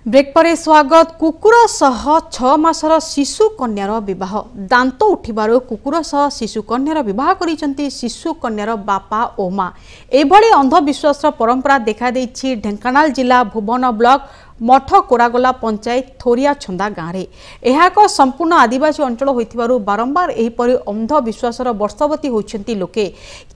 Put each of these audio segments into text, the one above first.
Break पर स्वागत। कुकुर सह 6 मासर शिशु कन्यार विवाह दांत उठिबार कुकुर सह शिशु कन्यार विवाह करिसेंती शिशु कन्यार बापा ओ मां। एभली अंधविश्वास परंपरा देखा देछि ढेंकानाल जिला भुवन ब्लॉक मठ कोरागोला पंचायत थोरिया छंदा गाँव में। यह एक संपूर्ण आदिवासी अंचल होइथिबारु बारंबार एहिपरि अंधविश्वासर वर्षवती होइछंती लोके।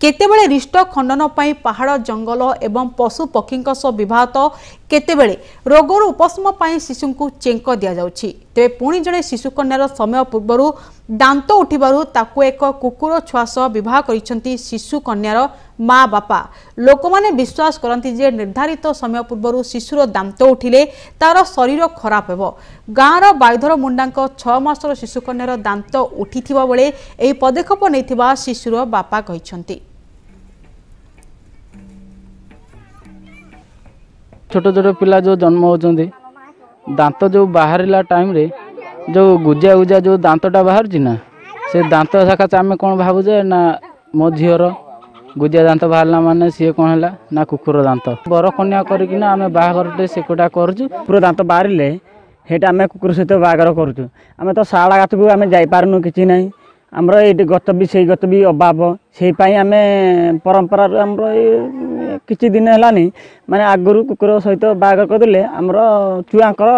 केतेबेले रिष्ट खंडन पई पहाड़ जंगल एवं पशु पक्षीक सह विवाह तो केतेबेले रोगर उपशम पई शिशुंकु चेंक दिया जाउछि। तेबे पुणी जणे शिशु कन्यार समय पूर्वरु दांत उठिबारु ताकु एक कुकुर छुआ सह विवाह करिसेंती शिशु कन्यार माँ बापा। लोक माने विश्वास करती जे निर्धारित समय पूर्व शिशुर दांत उठिले तार शरीर खराब हेबो। गाँवर बायुधर मुंडांक 6 मासर शिशु कन्यार दांत उठिथिबा बेले एही पदक्षेप नैथिबा शिशुर बापा कहिसंती। छोट छोट पिला जो जन्म होचंदी दांत जो बाहरिला टाइम रे जो गुजिया गुजिया जो दांतटा बाहर ना से दांत सकाश आम कौन भावुजे ना मो झीर गुजिया दांत बाहरला माने सी कौन है ना कुकुर दांत बर कन्या करना आम बाहागर से कोटा करूँ कुकुर दांत बाहरिले हेटा आम कुकुर सहित बाहागर करूँ। आम तो शाला गात को आम जापारनु कि ना आमर ये गत भी से गत भी अभाव से आम परंपरा आमर किछि दिन है माने आगुरी कुकुर सहित बाहागर करदे आमर छुआंकर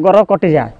गर कटि जाए।